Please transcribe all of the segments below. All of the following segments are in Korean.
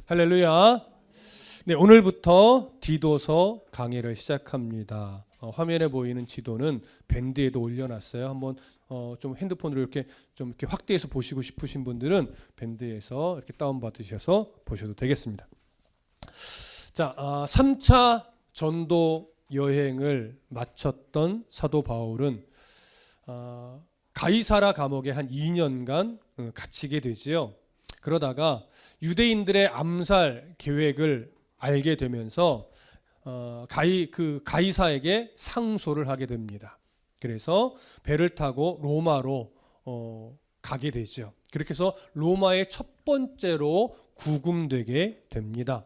할렐루야. 네, 오늘부터 디도서 강의를 시작합니다. 화면에 보이는 지도는 밴드에도 올려놨어요. 한번 좀 핸드폰으로 이렇게 확대해서 보시고 싶으신 분들은 밴드에서 이렇게 다운 받으셔서 보셔도 되겠습니다. 자, 3차 전도 여행을 마쳤던 사도 바울은 가이사라 감옥에 한 2년간 갇히게 되지요. 그러다가 유대인들의 암살 계획을 알게 되면서 가이사에게 상소를 하게 됩니다. 그래서 배를 타고 로마로 가게 되죠. 그렇게 해서 로마의 첫 번째로 구금되게 됩니다.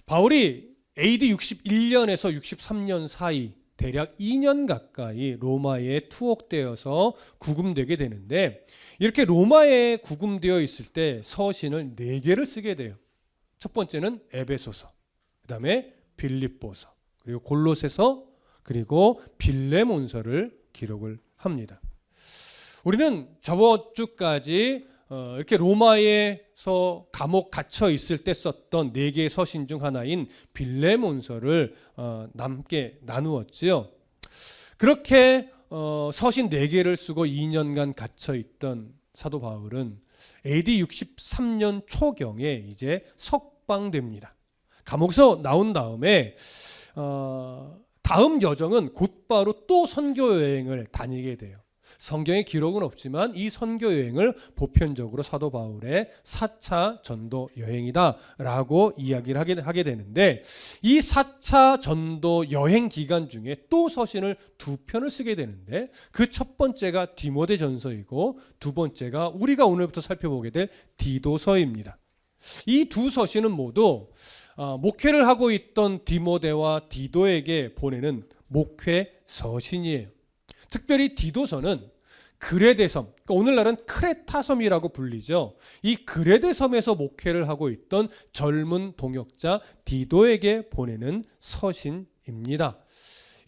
바울이 AD 61년에서 63년 사이 대략 2년 가까이 로마에 투옥되어서 구금되게 되는데, 이렇게 로마에 구금되어 있을 때 서신을 4개를 쓰게 돼요. 첫 번째는 에베소서, 그 다음에 빌립보서, 그리고 골로새서, 그리고 빌레몬서를 기록을 합니다. 우리는 저번 주까지 이렇게 로마에서 감옥 갇혀 있을 때 썼던 4개의 서신 중 하나인 빌레몬서를 함께 나누었지요. 그렇게 서신 4개를 쓰고 2년간 갇혀 있던 사도 바울은 AD 63년 초경에 이제 석방됩니다. 감옥에서 나온 다음에 다음 여정은 곧바로 또 선교 여행을 다니게 돼요. 성경에 기록은 없지만 이 선교 여행을 보편적으로 사도 바울의 4차 전도 여행이다라고 이야기를 하게 되는데, 이 4차 전도 여행 기간 중에 또 서신을 2편을 쓰게 되는데, 그 첫 번째가 디모데전서이고 두 번째가 우리가 오늘부터 살펴보게 될 디도서입니다. 이 두 서신은 모두 목회를 하고 있던 디모데와 디도에게 보내는 목회 서신이에요. 특별히 디도서는 그레데 섬, 그러니까 오늘날은 크레타 섬이라고 불리죠. 이 그레데 섬에서 목회를 하고 있던 젊은 동역자 디도에게 보내는 서신입니다.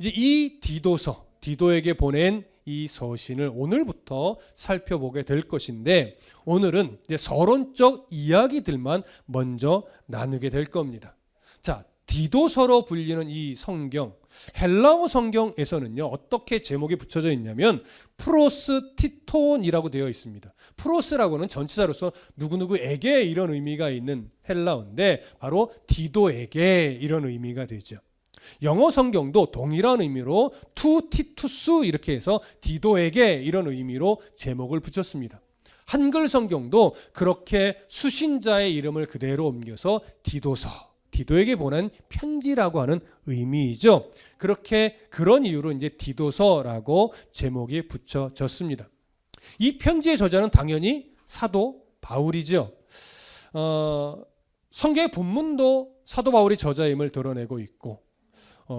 이제 이 디도서, 디도에게 보낸 이 서신을 오늘부터 살펴보게 될 것인데, 오늘은 이제 서론적 이야기들만 먼저 나누게 될 겁니다. 자, 디도서로 불리는 이 성경, 헬라어 성경에서는요, 어떻게 제목이 붙여져 있냐면 프로스 티톤이라고 되어 있습니다. 프로스라고는 전치사로서 누구누구에게 이런 의미가 있는 헬라어인데, 바로 디도에게 이런 의미가 되죠. 영어 성경도 동일한 의미로 투 티투스 이렇게 해서 디도에게 이런 의미로 제목을 붙였습니다. 한글 성경도 그렇게 수신자의 이름을 그대로 옮겨서 디도서, 디도에게 보낸 편지라고 하는 의미이죠. 그런 이유로 이제 디도서라고 제목이 붙여졌습니다. 이 편지의 저자는 당연히 사도 바울이죠. 성경의 본문도 사도 바울이 저자임을 드러내고 있고,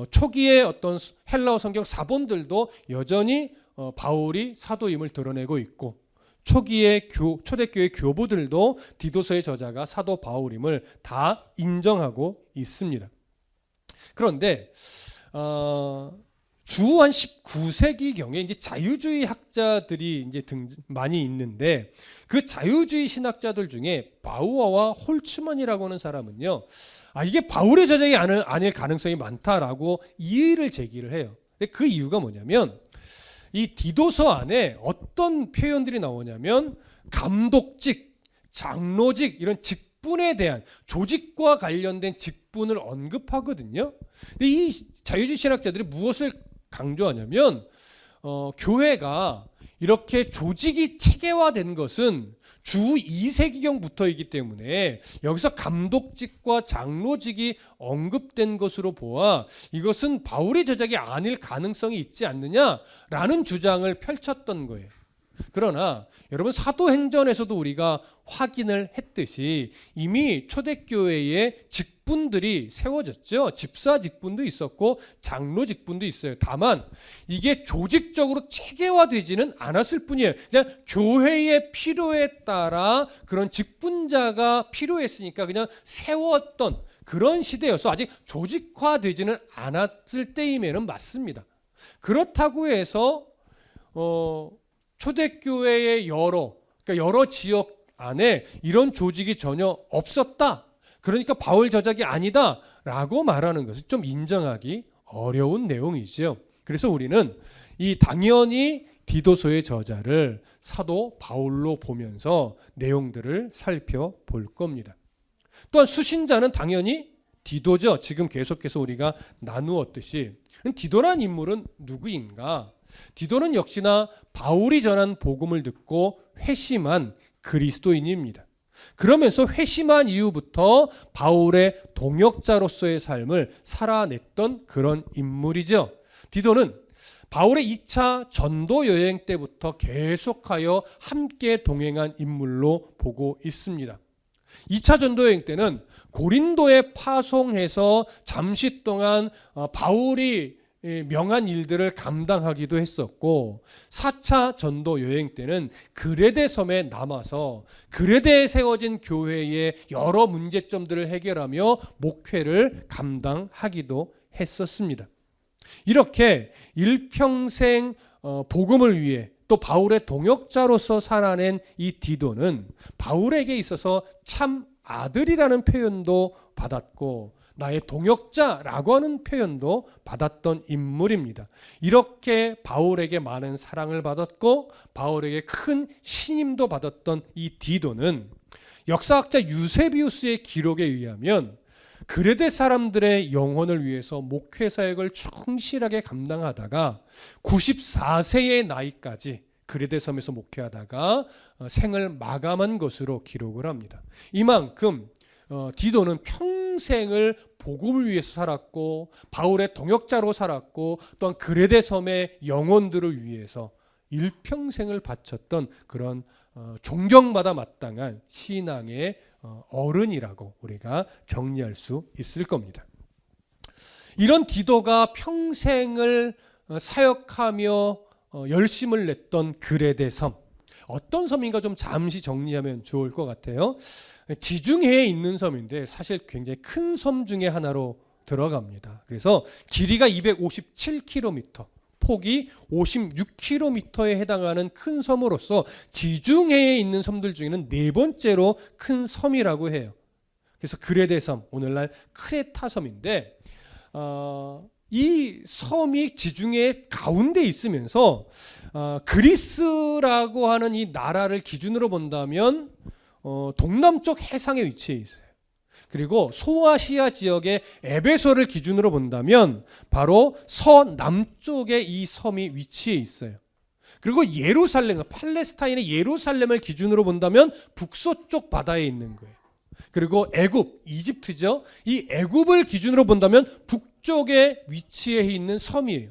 초기의 어떤 헬라어 성경 사본들도 여전히 바울이 사도임을 드러내고 있고, 초기의 초대교회 교부들도 디도서의 저자가 사도 바울임을 다 인정하고 있습니다. 그런데 주 한 19세기경에 이제 자유주의 학자들이 이제 많이 있는데, 그 자유주의 신학자들 중에 바우어와 홀츠만이라고 하는 사람은요, 이게 바울의 저작이 아닐 가능성이 많다라고 이의를 제기를 해요. 근데 그 이유가 뭐냐면, 이 디도서 안에 어떤 표현들이 나오냐면 감독직, 장로직, 이런 직분에 대한, 조직과 관련된 직분을 언급하거든요. 근데 이 자유주의 신학자들이 무엇을 강조하냐면, 교회가 이렇게 조직이 체계화된 것은 주 2세기경부터이기 때문에 여기서 감독직과 장로직이 언급된 것으로 보아 이것은 바울의 저작이 아닐 가능성이 있지 않느냐라는 주장을 펼쳤던 거예요. 그러나 여러분, 사도행전에서도 우리가 확인을 했듯이 이미 초대교회에 직분들이 세워졌죠. 집사 직분도 있었고 장로 직분도 있어요. 다만 이게 조직적으로 체계화되지는 않았을 뿐이에요. 그냥 교회의 필요에 따라 그런 직분자가 필요했으니까 그냥 세웠던 그런 시대여서 아직 조직화되지는 않았을 때임에는 맞습니다. 그렇다고 해서 초대교회의 여러 지역 안에 이런 조직이 전혀 없었다, 그러니까 바울 저작이 아니다라고 말하는 것은 좀 인정하기 어려운 내용이죠. 그래서 우리는 이 당연히 디도서의 저자를 사도 바울로 보면서 내용들을 살펴볼 겁니다. 또한 수신자는 당연히 디도죠. 지금 계속해서 우리가 나누었듯이 디도란 인물은 누구인가? 디도는 역시나 바울이 전한 복음을 듣고 회심한 그리스도인입니다. 그러면서 회심한 이후부터 바울의 동역자로서의 삶을 살아냈던 그런 인물이죠. 디도는 바울의 2차 전도 여행 때부터 계속하여 함께 동행한 인물로 보고 있습니다. 2차 전도 여행 때는 고린도에 파송해서 잠시 동안 바울이 명한 일들을 감당하기도 했었고, 4차 전도 여행 때는 그레데 섬에 남아서 그레데에 세워진 교회의 여러 문제점들을 해결하며 목회를 감당하기도 했었습니다. 이렇게 일평생 복음을 위해 또 바울의 동역자로서 살아낸 이 디도는 바울에게 있어서 참 아들이라는 표현도 받았고 나의 동역자라고 하는 표현도 받았던 인물입니다. 이렇게 바울에게 많은 사랑을 받았고 바울에게 큰 신임도 받았던 이 디도는 역사학자 유세비우스의 기록에 의하면 그레데 사람들의 영혼을 위해서 목회 사역을 충실하게 감당하다가 94세의 나이까지 그레데 섬에서 목회하다가 생을 마감한 것으로 기록을 합니다. 이만큼 디도는 평생을 복음을 위해서 살았고 바울의 동역자로 살았고 또한 그레데 섬의 영혼들을 위해서 일평생을 바쳤던 그런 존경받아 마땅한 신앙의 어른이라고 우리가 정리할 수 있을 겁니다. 이런 디도가 평생을 사역하며 열심을 냈던 그레데 섬, 어떤 섬인가 좀 잠시 정리하면 좋을 것 같아요. 지중해에 있는 섬인데 사실 굉장히 큰 섬 중에 하나로 들어갑니다. 그래서 길이가 257km, 폭이 56km에 해당하는 큰 섬으로서 지중해에 있는 섬들 중에는 네 번째로 큰 섬이라고 해요. 그래서 그레데 섬, 오늘날 크레타 섬인데 이 섬이 지중해 가운데 있으면서 그리스라고 하는 이 나라를 기준으로 본다면 동남쪽 해상에 위치해 있어요. 그리고 소아시아 지역의 에베소를 기준으로 본다면 바로 서남쪽에 이 섬이 위치해 있어요. 그리고 예루살렘, 팔레스타인의 예루살렘을 기준으로 본다면 북서쪽 바다에 있는 거예요. 그리고 애굽, 이집트죠. 이 애굽을 기준으로 본다면 북쪽에 위치해 있는 섬이에요.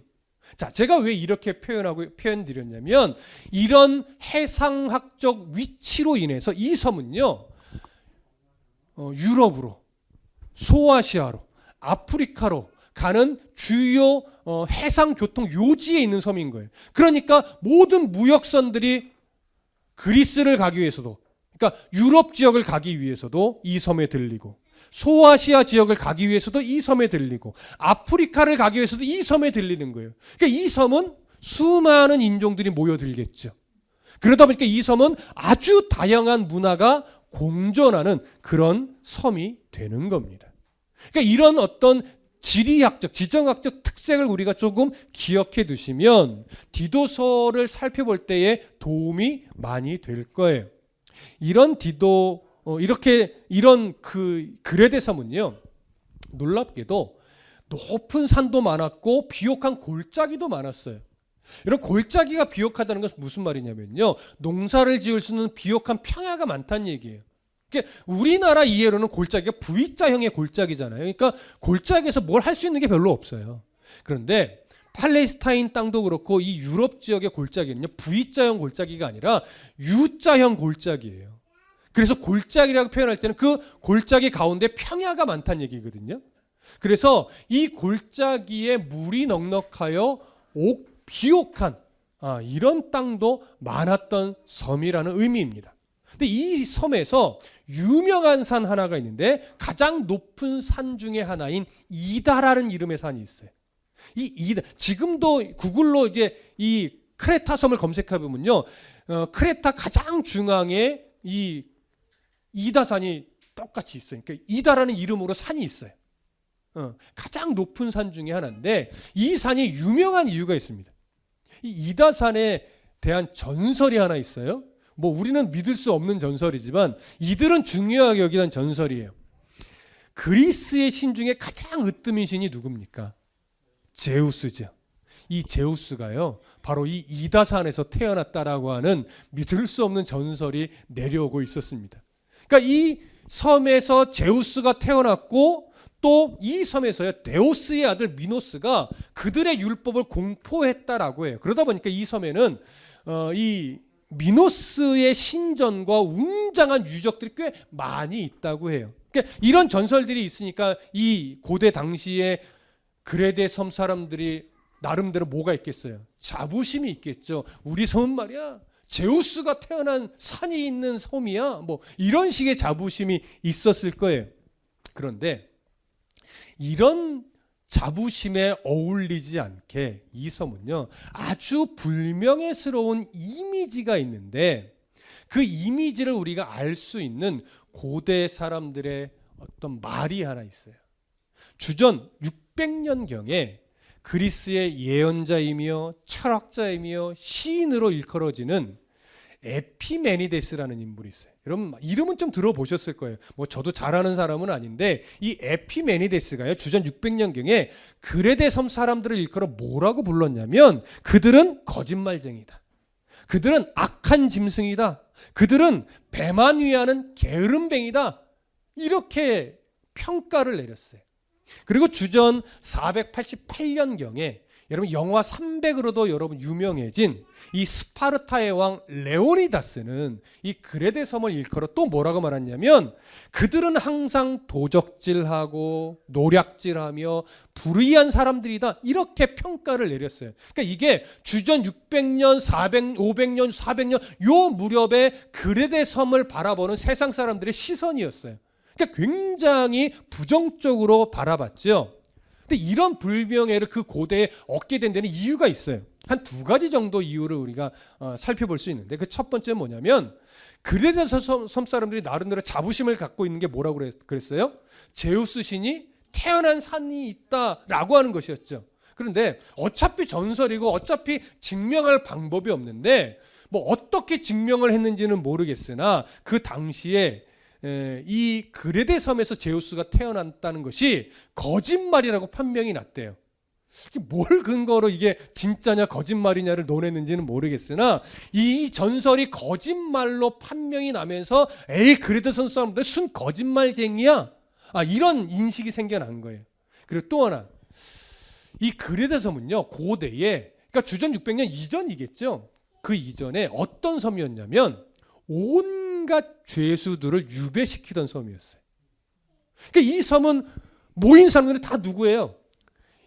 자, 제가 왜 이렇게 표현드렸냐면 이런 해상학적 위치로 인해서 이 섬은요, 유럽으로, 소아시아로, 아프리카로 가는 주요 해상교통 요지에 있는 섬인 거예요. 그러니까 모든 무역선들이 그리스를 가기 위해서도, 그러니까 유럽 지역을 가기 위해서도 이 섬에 들리고, 소아시아 지역을 가기 위해서도 이 섬에 들리고, 아프리카를 가기 위해서도 이 섬에 들리는 거예요. 그러니까 이 섬은 수많은 인종들이 모여들겠죠. 그러다 보니까 이 섬은 아주 다양한 문화가 공존하는 그런 섬이 되는 겁니다. 그러니까 이런 어떤 지리학적, 지정학적 특색을 우리가 조금 기억해 두시면 디도서를 살펴볼 때에 도움이 많이 될 거예요. 이런 디도, 이런 그레데 섬은요, 놀랍게도 높은 산도 많았고 비옥한 골짜기도 많았어요. 이런 골짜기가 비옥하다는 것은 무슨 말이냐면요, 농사를 지을 수 있는 비옥한 평야가 많다는 얘기예요. 그러니까 우리나라 이해로는 골짜기가 V자형의 골짜기잖아요. 그러니까 골짜기에서 뭘 할 수 있는 게 별로 없어요. 그런데 팔레스타인 땅도 그렇고 이 유럽 지역의 골짜기는요, V자형 골짜기가 아니라 U자형 골짜기예요. 그래서 골짜기라고 표현할 때는 그 골짜기 가운데 평야가 많다는 얘기거든요. 그래서 이 골짜기에 물이 넉넉하여 비옥한 이런 땅도 많았던 섬이라는 의미입니다. 근데 이 섬에서 유명한 산 하나가 있는데 가장 높은 산 중에 하나인 이다라는 이름의 산이 있어요. 이 이다, 지금도 구글로 이제 이 크레타 섬을 검색해 보면요, 크레타 가장 중앙에 이 이다산이 똑같이 있어요. 그러니까 이다라는 이름으로 산이 있어요. 가장 높은 산 중에 하나인데 이 산이 유명한 이유가 있습니다. 이 이다산에 대한 전설이 하나 있어요. 뭐 우리는 믿을 수 없는 전설이지만 이들은 중요하게 여기던 전설이에요. 그리스의 신 중에 가장 으뜸인 신이 누굽니까? 제우스죠. 이 제우스가요, 바로 이 이다산에서 태어났다라고 하는 믿을 수 없는 전설이 내려오고 있었습니다. 그러니까 이 섬에서 제우스가 태어났고 또 이 섬에서요 데오스의 아들 미노스가 그들의 율법을 공포했다라고 해요. 그러다 보니까 이 섬에는 이 미노스의 신전과 웅장한 유적들이 꽤 많이 있다고 해요. 그러니까 이런 전설들이 있으니까 이 고대 당시에 그레데 섬 사람들이 나름대로 뭐가 있겠어요? 자부심이 있겠죠. 우리 섬은 말이야 제우스가 태어난 산이 있는 섬이야. 뭐 이런 식의 자부심이 있었을 거예요. 그런데 이런 자부심에 어울리지 않게 이 섬은요 아주 불명예스러운 이미지가 있는데 그 이미지를 우리가 알 수 있는 고대 사람들의 어떤 말이 하나 있어요. 주전 600년경에 그리스의 예언자이며 철학자이며 시인으로 일컬어지는 에피메니데스라는 인물이 있어요. 여러분 이름은 좀 들어보셨을 거예요. 뭐 저도 잘 아는 사람은 아닌데 이 에피메니데스가요 주전 600년경에 그레데 섬 사람들을 일컬어 뭐라고 불렀냐면 그들은 거짓말쟁이다. 그들은 악한 짐승이다. 그들은 배만 위하는 게으름뱅이다. 이렇게 평가를 내렸어요. 그리고 주전 488년경에 여러분 영화 300으로도 여러분 유명해진 이 스파르타의 왕 레오니다스는 이 그레데 섬을 일컬어 또 뭐라고 말했냐면 그들은 항상 도적질하고 노략질하며 불의한 사람들이다. 이렇게 평가를 내렸어요. 그러니까 이게 주전 600년, 400, 500년, 400년 요 무렵에 그레데 섬을 바라보는 세상 사람들의 시선이었어요. 그러니까 굉장히 부정적으로 바라봤죠. 근데 이런 불명예를 그 고대에 얻게 된 데는 이유가 있어요. 한 두 가지 정도 이유를 우리가 살펴볼 수 있는데 그 첫 번째는 뭐냐면 그레데 섬 사람들이 나름대로 자부심을 갖고 있는 게 뭐라고 그랬어요? 제우스 신이 태어난 산이 있다라고 하는 것이었죠. 그런데 어차피 전설이고 어차피 증명할 방법이 없는데 뭐 어떻게 증명을 했는지는 모르겠으나 그 당시에 이 그레데 섬에서 제우스가 태어났다는 것이 거짓말이라고 판명이 났대요. 뭘 근거로 이게 진짜냐 거짓말이냐를 논했는지는 모르겠으나 이 전설이 거짓말로 판명이 나면서 에이 그레데 섬 사람들 순 거짓말쟁이야. 이런 인식이 생겨난 거예요. 그리고 또 하나 이 그레데 섬은요 고대에 그러니까 주전 600년 이전이겠죠. 그 이전에 어떤 섬이었냐면 온갖 죄수들을 유배시키던 섬이었어요. 그러니까 이 섬은 모인 사람들이 다 누구예요?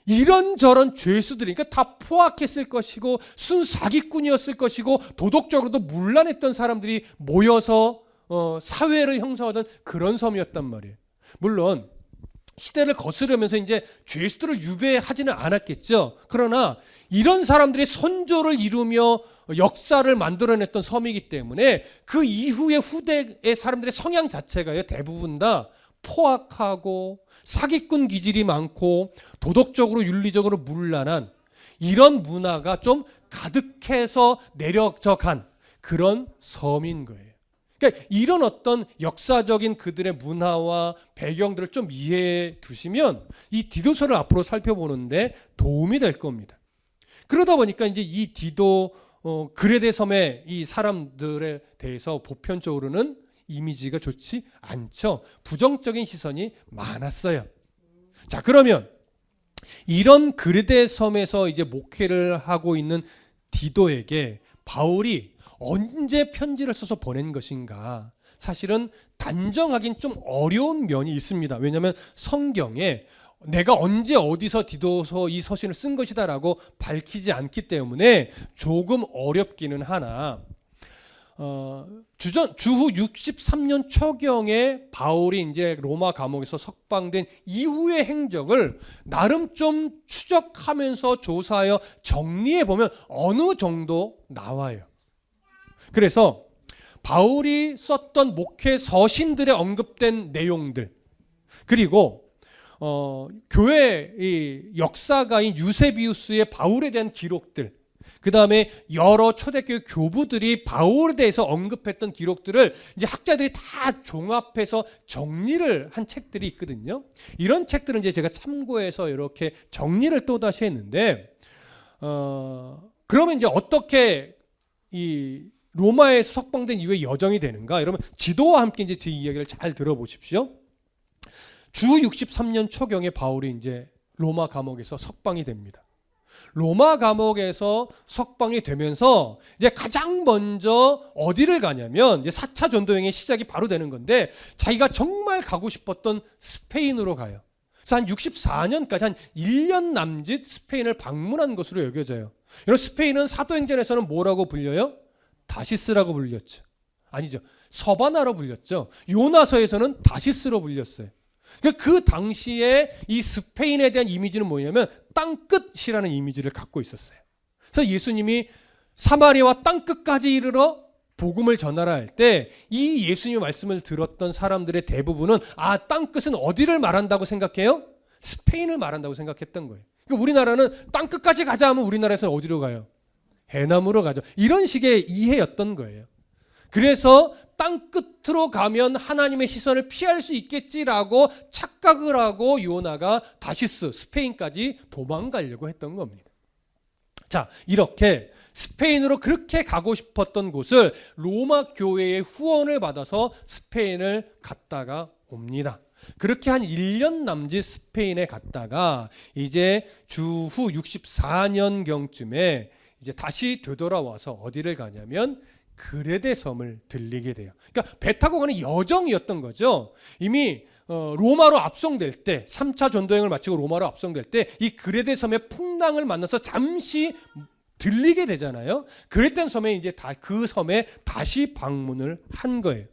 이런저런 죄수들이니까 다 포악했을 것이고 순사기꾼이었을 것이고 도덕적으로도 문란했던 사람들이 모여서 사회를 형성하던 그런 섬이었단 말이에요. 물론 시대를 거스르면서 이제 죄수들을 유배하지는 않았겠죠. 그러나 이런 사람들이 선조를 이루며 역사를 만들어냈던 섬이기 때문에 그 이후의 후대의 사람들의 성향 자체가요 대부분 다 포악하고 사기꾼 기질이 많고 도덕적으로 윤리적으로 문란한 이런 문화가 좀 가득해서 내려져 간 그런 섬인 거예요. 그러니까 이런 어떤 역사적인 그들의 문화와 배경들을 좀 이해해 두시면 이 디도서를 앞으로 살펴보는데 도움이 될 겁니다. 그러다 보니까 이제 이 디도 그레데 섬의 이 사람들에 대해서 보편적으로는 이미지가 좋지 않죠. 부정적인 시선이 많았어요. 자, 그러면 이런 그레데 섬에서 이제 목회를 하고 있는 디도에게 바울이 언제 편지를 써서 보낸 것인가? 사실은 단정하긴 좀 어려운 면이 있습니다. 왜냐하면 성경에 내가 언제 어디서 디도서 이 서신을 쓴 것이다라고 밝히지 않기 때문에 조금 어렵기는 하나 주후 63년 초경에 바울이 이제 로마 감옥에서 석방된 이후의 행적을 나름 좀 추적하면서 조사하여 정리해 보면 어느 정도 나와요. 그래서 바울이 썼던 목회 서신들에 언급된 내용들, 그리고 교회 역사가인 유세비우스의 바울에 대한 기록들, 그 다음에 여러 초대교회 교부들이 바울에 대해서 언급했던 기록들을 이제 학자들이 다 종합해서 정리를 한 책들이 있거든요. 이런 책들은 이제 제가 참고해서 이렇게 정리를 또 다시 했는데, 그러면 이제 어떻게 이 로마에서 석방된 이후에 여정이 되는가? 여러분 지도와 함께 이제 제 이야기를 잘 들어보십시오. 주 63년 초경에 바울이 이제 로마 감옥에서 석방이 됩니다. 로마 감옥에서 석방이 되면서 이제 가장 먼저 어디를 가냐면 이제 4차 전도여행의 시작이 바로 되는 건데, 자기가 정말 가고 싶었던 스페인으로 가요. 그래서 한 64년까지 한 1년 남짓 스페인을 방문한 것으로 여겨져요. 여러분 스페인은 사도행전에서는 뭐라고 불려요? 다시스라고 불렸죠. 아니죠. 서바나로 불렸죠. 요나서에서는 다시스로 불렸어요. 그 당시에 이 스페인에 대한 이미지는 뭐냐면 땅끝이라는 이미지를 갖고 있었어요. 그래서 예수님이 사마리아와 땅끝까지 이르러 복음을 전하라 할 때 이 예수님의 말씀을 들었던 사람들의 대부분은 땅끝은 어디를 말한다고 생각해요? 스페인을 말한다고 생각했던 거예요. 그러니까 우리나라는 땅끝까지 가자 하면 우리나라에서는 어디로 가요? 해남으로 가죠. 이런 식의 이해였던 거예요. 그래서 땅끝으로 가면 하나님의 시선을 피할 수 있겠지라고 착각을 하고 요나가 다시스, 스페인까지 도망가려고 했던 겁니다. 자, 이렇게 스페인으로 그렇게 가고 싶었던 곳을 로마 교회의 후원을 받아서 스페인을 갔다가 옵니다. 그렇게 한 1년 남짓 스페인에 갔다가 이제 주후 64년경쯤에 이제 다시 되돌아와서 어디를 가냐면 그레데 섬을 들리게 돼요. 그러니까 배 타고 가는 여정이었던 거죠. 이미 로마로 압송될 때, 3차 전도여행을 마치고 로마로 압송될 때 이 그레데 섬의 풍랑을 만나서 잠시 들리게 되잖아요. 그랬던 섬에 이제 그 섬에 다시 방문을 한 거예요.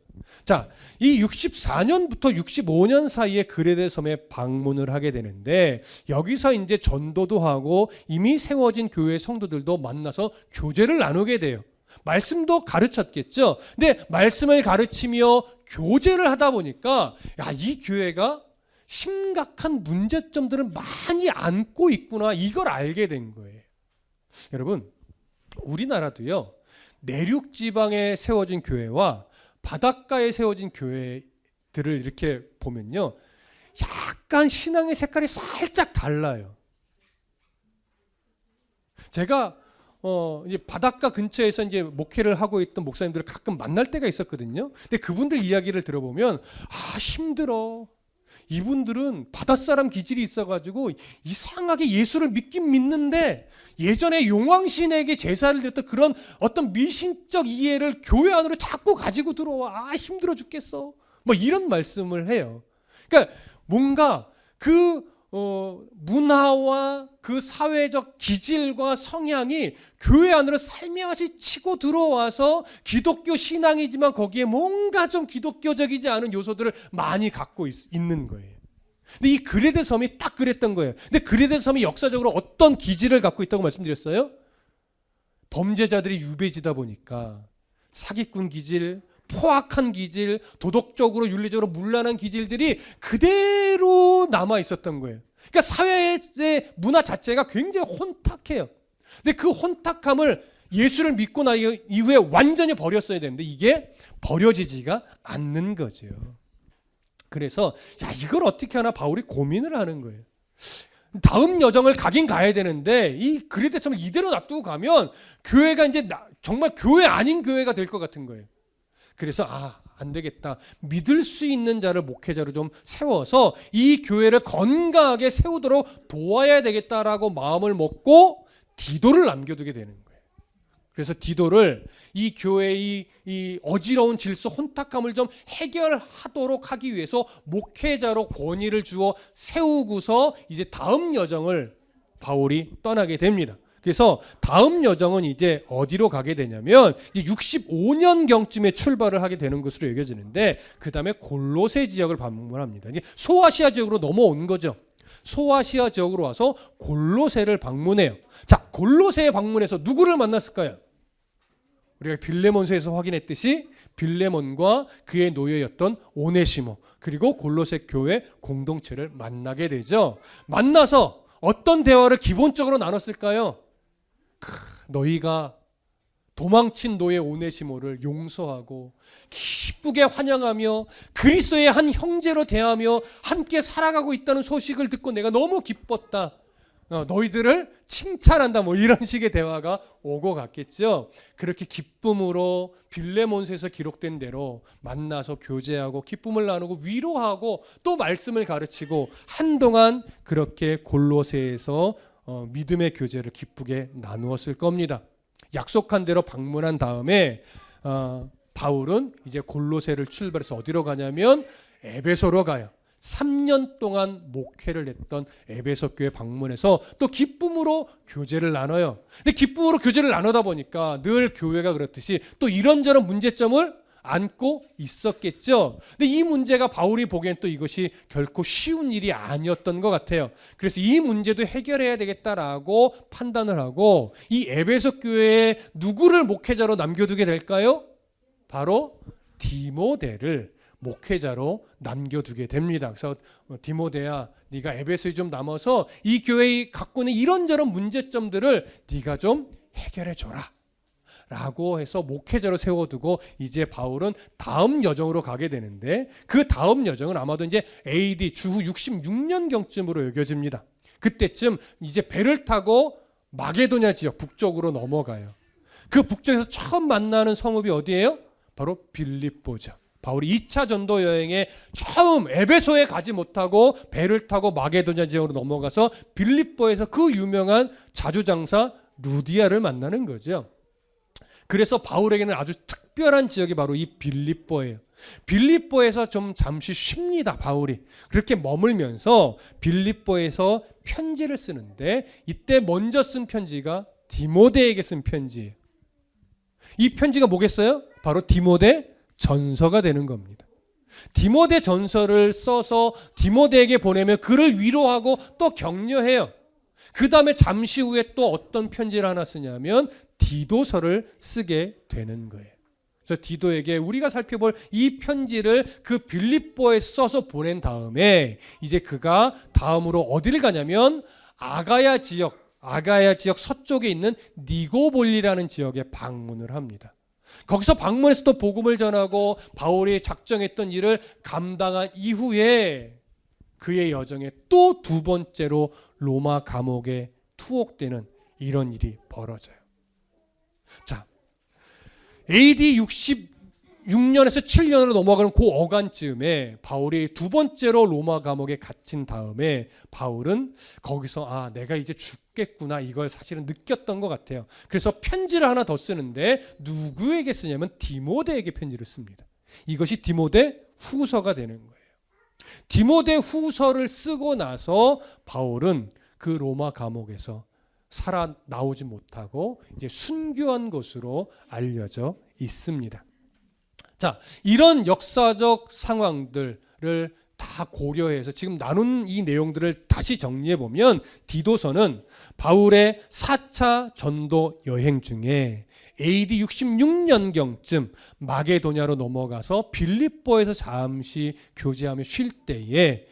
자, 이 64년부터 65년 사이에 그레데 섬에 방문을 하게 되는데, 여기서 이제 전도도 하고 이미 세워진 교회 성도들도 만나서 교제를 나누게 돼요. 말씀도 가르쳤겠죠. 근데 말씀을 가르치며 교제를 하다 보니까 이 교회가 심각한 문제점들을 많이 안고 있구나, 이걸 알게 된 거예요. 여러분, 우리나라도요, 내륙 지방에 세워진 교회와 바닷가에 세워진 교회들을 이렇게 보면요, 약간 신앙의 색깔이 살짝 달라요. 제가 이제 바닷가 근처에서 이제 목회를 하고 있던 목사님들을 가끔 만날 때가 있었거든요. 근데 그분들 이야기를 들어보면 힘들어. 이분들은 바닷사람 기질이 있어가지고 이상하게 예수를 믿긴 믿는데 예전에 용왕신에게 제사를 드렸던 그런 어떤 미신적 이해를 교회 안으로 자꾸 가지고 들어와. 힘들어 죽겠어. 뭐 이런 말씀을 해요. 그러니까 뭔가 그 문화와 그 사회적 기질과 성향이 교회 안으로 살며시 치고 들어와서 기독교 신앙이지만 거기에 뭔가 좀 기독교적이지 않은 요소들을 많이 갖고 있는 거예요. 근데 이 그레데 섬이 딱 그랬던 거예요. 근데 그레데 섬이 역사적으로 어떤 기질을 갖고 있다고 말씀드렸어요? 범죄자들이 유배지다 보니까 사기꾼 기질, 포악한 기질, 도덕적으로 윤리적으로 문란한 기질들이 그대로 남아 있었던 거예요. 그러니까 사회의 문화 자체가 굉장히 혼탁해요. 근데 그 혼탁함을 예수를 믿고 나 이후에 완전히 버렸어야 되는데 이게 버려지지가 않는 거죠. 그래서 이걸 어떻게 하나 바울이 고민을 하는 거예요. 다음 여정을 가긴 가야 되는데 이 그레데 섬을 이대로 놔두고 가면 교회가 이제 정말 교회 아닌 교회가 될 것 같은 거예요. 그래서 안 되겠다. 믿을 수 있는 자를 목회자로 좀 세워서 이 교회를 건강하게 세우도록 도와야 되겠다라고 마음을 먹고 디도를 남겨두게 되는 거예요. 그래서 디도를 이 교회의 이 어지러운 질서, 혼탁함을 좀 해결하도록 하기 위해서 목회자로 권위를 주어 세우고서 이제 다음 여정을 바울이 떠나게 됩니다. 그래서 다음 여정은 이제 어디로 가게 되냐면 이제 65년경쯤에 출발을 하게 되는 것으로 여겨지는데, 그 다음에 골로새 지역을 방문합니다. 이제 소아시아 지역으로 넘어온 거죠. 소아시아 지역으로 와서 골로새를 방문해요. 자, 골로새에 방문해서 누구를 만났을까요? 우리가 빌레몬서에서 확인했듯이 빌레몬과 그의 노예였던 오네시모 그리고 골로새 교회 공동체를 만나게 되죠. 만나서 어떤 대화를 기본적으로 나눴을까요? 너희가 도망친 노예 오네시모를 용서하고 기쁘게 환영하며 그리스도의 한 형제로 대하며 함께 살아가고 있다는 소식을 듣고 내가 너무 기뻤다. 너희들을 칭찬한다. 뭐 이런 식의 대화가 오고 갔겠죠. 그렇게 기쁨으로 빌레몬서에서 기록된 대로 만나서 교제하고 기쁨을 나누고 위로하고 또 말씀을 가르치고 한동안 그렇게 골로새에서 믿음의 교제를 기쁘게 나누었을 겁니다. 약속한 대로 방문한 다음에 바울은 이제 골로새를 출발해서 어디로 가냐면 에베소로 가요. 3년 동안 목회를 했던 에베소 교회 방문해서 또 기쁨으로 교제를 나눠요. 근데 기쁨으로 교제를 나누다 보니까 늘 교회가 그렇듯이 또 이런저런 문제점을 안고 있었겠죠. 근데 이 문제가 바울이 보기엔 또 이것이 결코 쉬운 일이 아니었던 것 같아요. 그래서 이 문제도 해결해야 되겠다라고 판단을 하고 이 에베소 교회에 누구를 목회자로 남겨두게 될까요? 바로 디모데를 목회자로 남겨두게 됩니다. 그래서 디모데야, 네가 에베소에 좀 남아서 이 교회에 갖고 있는 이런저런 문제점들을 네가 좀 해결해 줘라 라고 해서 목회자로 세워두고 이제 바울은 다음 여정으로 가게 되는데 그 다음 여정은 아마도 이제 AD 주후 66년경쯤으로 여겨집니다. 그때쯤 이제 배를 타고 마게도냐 지역 북쪽으로 넘어가요. 그 북쪽에서 처음 만나는 성읍이 어디예요? 바로 빌립보죠. 바울이 2차 전도 여행에 처음 에베소에 가지 못하고 배를 타고 마게도냐 지역으로 넘어가서 빌립보에서 그 유명한 자주장사 루디아를 만나는 거죠. 그래서 바울에게는 아주 특별한 지역이 바로 이 빌립보예요. 빌립보에서 좀 잠시 쉽니다. 바울이 그렇게 머물면서 빌립보에서 편지를 쓰는데 이때 먼저 쓴 편지가 디모데에게 쓴 편지예요. 이 편지가 뭐겠어요? 바로 디모데 전서가 되는 겁니다. 디모데 전서를 써서 디모데에게 보내면 그를 위로하고 또 격려해요. 그 다음에 잠시 후에 또 어떤 편지를 하나 쓰냐면 디도서를 쓰게 되는 거예요. 그래서 디도에게 우리가 살펴볼 이 편지를 그 빌립보에 써서 보낸 다음에 이제 그가 다음으로 어디를 가냐면 아가야 지역 서쪽에 있는 니고볼리라는 지역에 방문을 합니다. 거기서 방문해서 또 복음을 전하고 바울이 작정했던 일을 감당한 이후에 그의 여정에 또 두 번째로 로마 감옥에 투옥되는 이런 일이 벌어져요. 자, AD 66년에서 7년으로 넘어가는 그 어간쯤에 바울이 두 번째로 로마 감옥에 갇힌 다음에 바울은 거기서 내가 이제 죽겠구나 이걸 사실은 느꼈던 것 같아요. 그래서 편지를 하나 더 쓰는데 누구에게 쓰냐면 디모데에게 편지를 씁니다. 이것이 디모데 후서가 되는 거예요. 디모데 후서를 쓰고 나서 바울은 그 로마 감옥에서 살아 나오지 못하고 이제 순교한 것으로 알려져 있습니다. 자, 이런 역사적 상황들을 다 고려해서 지금 나눈 이 내용들을 다시 정리해 보면 디도서는 바울의 4차 전도 여행 중에 AD 66년경쯤 마게도냐로 넘어가서 빌립보에서 잠시 교제하며 쉴 때에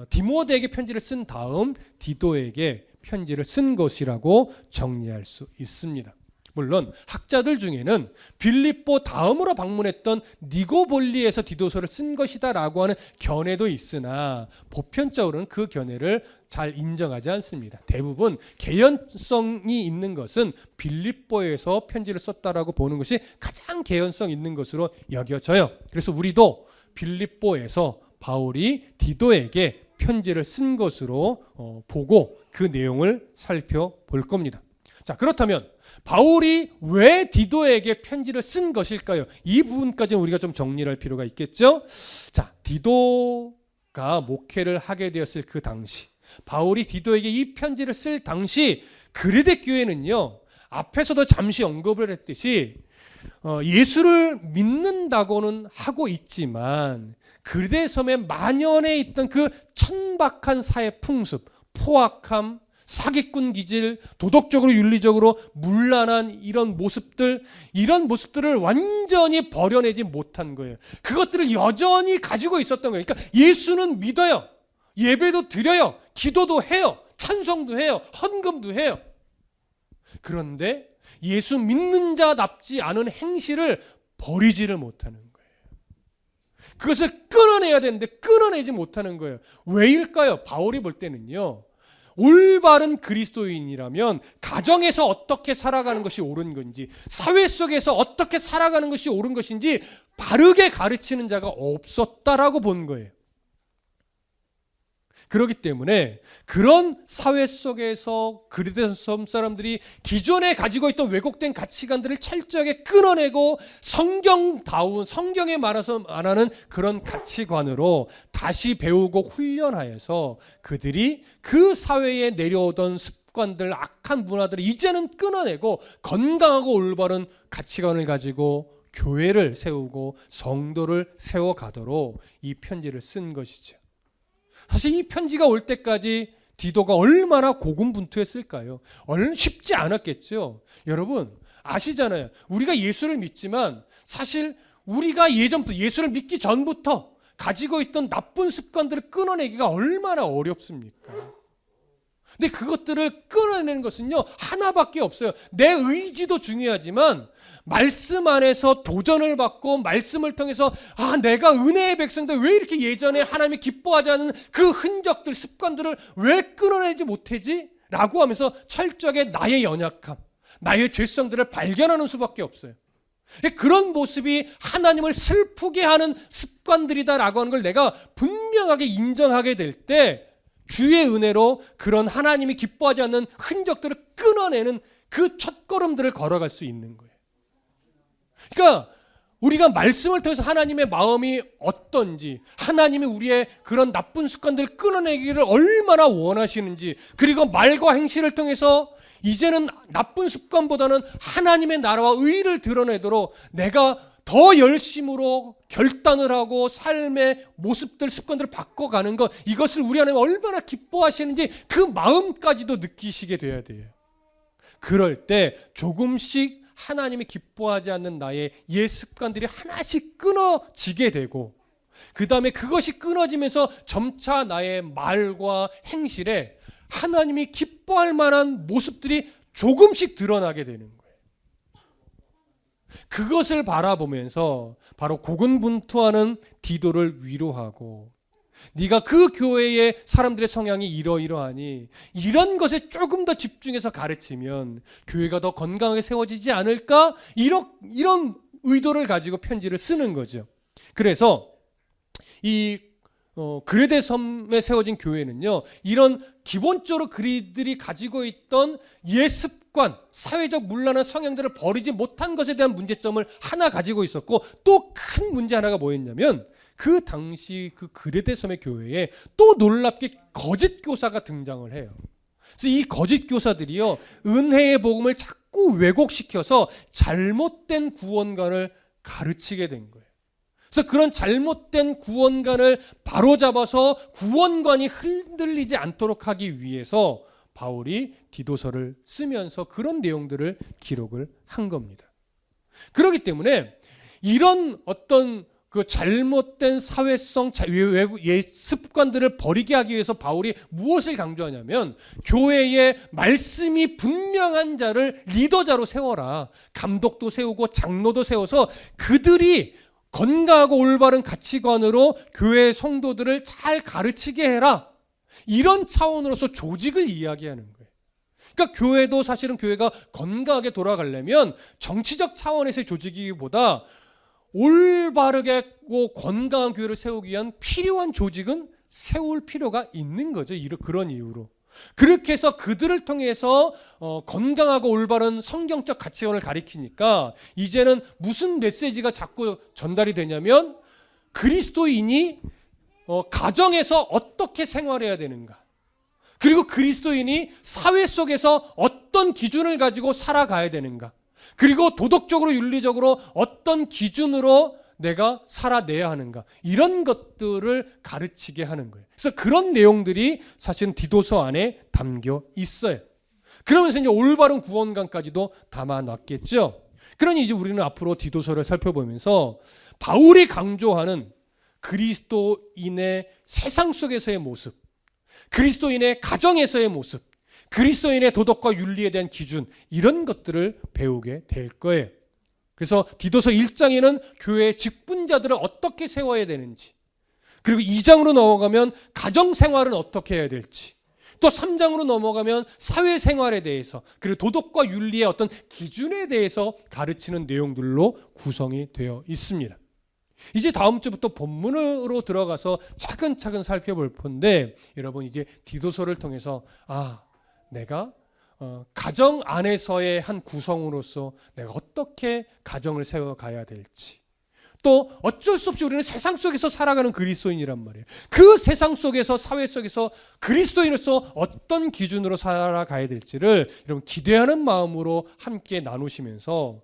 디모데에게 편지를 쓴 다음 디도에게 편지를 쓴 것이라고 정리할 수 있습니다. 물론 학자들 중에는 빌립보 다음으로 방문했던 니고볼리에서 디도서를 쓴 것이다라고 하는 견해도 있으나 보편적으로는 그 견해를 잘 인정하지 않습니다. 대부분 개연성이 있는 것은 빌립보에서 편지를 썼다라고 보는 것이 가장 개연성 있는 것으로 여겨져요. 그래서 우리도 빌립보에서 바울이 디도에게 편지를 쓴 것으로 보고 그 내용을 살펴볼 겁니다. 자, 그렇다면 바울이 왜 디도에게 편지를 쓴 것일까요? 이 부분까지는 우리가 좀 정리를 할 필요가 있겠죠? 자, 디도가 목회를 하게 되었을 그 당시, 바울이 디도에게 이 편지를 쓸 당시 그리데 교회는요, 앞에서도 잠시 언급을 했듯이 예수를 믿는다고는 하고 있지만 그리데 섬에 만연해 있던 그 천박한 사회 풍습, 포악함, 사기꾼 기질, 도덕적으로 윤리적으로 문란한 이런 모습들을 완전히 버려내지 못한 거예요. 그것들을 여전히 가지고 있었던 거예요. 그러니까 예수는 믿어요. 예배도 드려요. 기도도 해요. 찬송도 해요. 헌금도 해요. 그런데 예수 믿는 자답지 않은 행실을 버리지를 못하는 거예요. 그것을 끊어내야 되는데 끊어내지 못하는 거예요. 왜일까요? 바울이 볼 때는요, 올바른 그리스도인이라면 가정에서 어떻게 살아가는 것이 옳은 건지, 사회 속에서 어떻게 살아가는 것이 옳은 것인지 바르게 가르치는 자가 없었다라고 본 거예요. 그렇기 때문에 그런 사회 속에서 그리스도 사람들이 기존에 가지고 있던 왜곡된 가치관들을 철저하게 끊어내고 성경에 말하는 그런 가치관으로 다시 배우고 훈련하여서 그들이 그 사회에 내려오던 습관들, 악한 문화들을 이제는 끊어내고 건강하고 올바른 가치관을 가지고 교회를 세우고 성도를 세워가도록 이 편지를 쓴 것이죠. 사실 이 편지가 올 때까지 디도가 얼마나 고군분투했을까요? 쉽지 않았겠죠. 여러분 아시잖아요. 우리가 예수를 믿지만 사실 우리가 예전부터 예수를 믿기 전부터 가지고 있던 나쁜 습관들을 끊어내기가 얼마나 어렵습니까? 근데 그것들을 끊어내는 것은요 하나밖에 없어요. 내 의지도 중요하지만 말씀 안에서 도전을 받고 말씀을 통해서 내가 은혜의 백성들 왜 이렇게 예전에 하나님이 기뻐하지 않는 그 흔적들, 습관들을 왜 끊어내지 못하지? 라고 하면서 철저하게 나의 연약함, 나의 죄성들을 발견하는 수밖에 없어요. 그런 모습이 하나님을 슬프게 하는 습관들이다라고 하는 걸 내가 분명하게 인정하게 될 때 주의 은혜로 그런 하나님이 기뻐하지 않는 흔적들을 끊어내는 그 첫걸음들을 걸어갈 수 있는 거예요. 그러니까 우리가 말씀을 통해서 하나님의 마음이 어떤지, 하나님이 우리의 그런 나쁜 습관들을 끊어내기를 얼마나 원하시는지, 그리고 말과 행실을 통해서 이제는 나쁜 습관보다는 하나님의 나라와 의를 드러내도록 내가 더 열심으로 결단을 하고 삶의 모습들, 습관들을 바꿔가는 것, 이것을 우리 하나님 얼마나 기뻐하시는지 그 마음까지도 느끼시게 돼야 돼요. 그럴 때 조금씩 하나님이 기뻐하지 않는 나의 옛 습관들이 하나씩 끊어지게 되고, 그 다음에 그것이 끊어지면서 점차 나의 말과 행실에 하나님이 기뻐할 만한 모습들이 조금씩 드러나게 되는 거예요. 그것을 바라보면서 바로 고군분투하는 디도를 위로하고, 네가 그 교회의 사람들의 성향이 이러이러하니 이런 것에 조금 더 집중해서 가르치면 교회가 더 건강하게 세워지지 않을까? 이런 의도를 가지고 편지를 쓰는 거죠. 그래서 이 그레데 섬에 세워진 교회는요, 이런 기본적으로 그리들이 가지고 있던 옛 습관, 사회적 문란한 성향들을 버리지 못한 것에 대한 문제점을 하나 가지고 있었고, 또 큰 문제 하나가 뭐였냐면 그 당시 그 그레데 섬의 교회에 또 놀랍게 거짓 교사가 등장을 해요. 그래서 이 거짓 교사들이요, 은혜의 복음을 자꾸 왜곡시켜서 잘못된 구원관을 가르치게 된 거예요. 그래서 그런 잘못된 구원관을 바로잡아서 구원관이 흔들리지 않도록 하기 위해서 바울이 디도서를 쓰면서 그런 내용들을 기록을 한 겁니다. 그렇기 때문에 이런 어떤 그 잘못된 사회성 옛 습관들을 버리게 하기 위해서 바울이 무엇을 강조하냐면, 교회에 말씀이 분명한 자를 리더자로 세워라. 감독도 세우고 장로도 세워서 그들이 건강하고 올바른 가치관으로 교회 성도들을 잘 가르치게 해라. 이런 차원으로서 조직을 이야기하는 거예요. 그러니까 교회도 사실은 교회가 건강하게 돌아가려면 정치적 차원에서의 조직이기보다 올바르게 건강한 교회를 세우기 위한 필요한 조직은 세울 필요가 있는 거죠. 그런 이유로. 그렇게 해서 그들을 통해서 건강하고 올바른 성경적 가치관을 가리키니까 이제는 무슨 메시지가 자꾸 전달이 되냐면, 그리스도인이 가정에서 어떻게 생활해야 되는가, 그리고 그리스도인이 사회 속에서 어떤 기준을 가지고 살아가야 되는가, 그리고 도덕적으로 윤리적으로 어떤 기준으로 내가 살아내야 하는가, 이런 것들을 가르치게 하는 거예요. 그래서 그런 내용들이 사실은 디도서 안에 담겨 있어요. 그러면서 이제 올바른 구원관까지도 담아놨겠죠. 그러니 이제 우리는 앞으로 디도서를 살펴보면서 바울이 강조하는 그리스도인의 세상 속에서의 모습, 그리스도인의 가정에서의 모습, 그리스도인의 도덕과 윤리에 대한 기준, 이런 것들을 배우게 될 거예요. 그래서 디도서 1장에는 교회의 직분자들을 어떻게 세워야 되는지, 그리고 2장으로 넘어가면 가정생활은 어떻게 해야 될지, 또 3장으로 넘어가면 사회생활에 대해서, 그리고 도덕과 윤리의 어떤 기준에 대해서 가르치는 내용들로 구성이 되어 있습니다. 이제 다음 주부터 본문으로 들어가서 차근차근 살펴볼 건데, 여러분 이제 디도서를 통해서 내가 가정 안에서의 한 구성으로서 내가 어떻게 가정을 세워가야 될지, 또 어쩔 수 없이 우리는 세상 속에서 살아가는 그리스도인이란 말이에요. 그 세상 속에서, 사회 속에서 그리스도인으로서 어떤 기준으로 살아가야 될지를 여러분 기대하는 마음으로 함께 나누시면서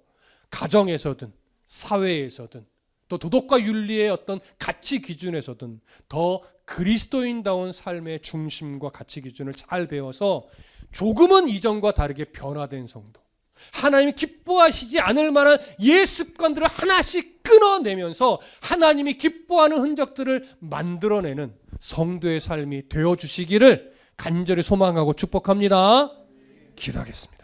가정에서든 사회에서든 또 도덕과 윤리의 어떤 가치 기준에서든 더 그리스도인다운 삶의 중심과 가치 기준을 잘 배워서 조금은 이전과 다르게 변화된 성도, 하나님이 기뻐하시지 않을 만한 옛 습관들을 하나씩 끊어내면서 하나님이 기뻐하는 흔적들을 만들어내는 성도의 삶이 되어주시기를 간절히 소망하고 축복합니다. 기도하겠습니다.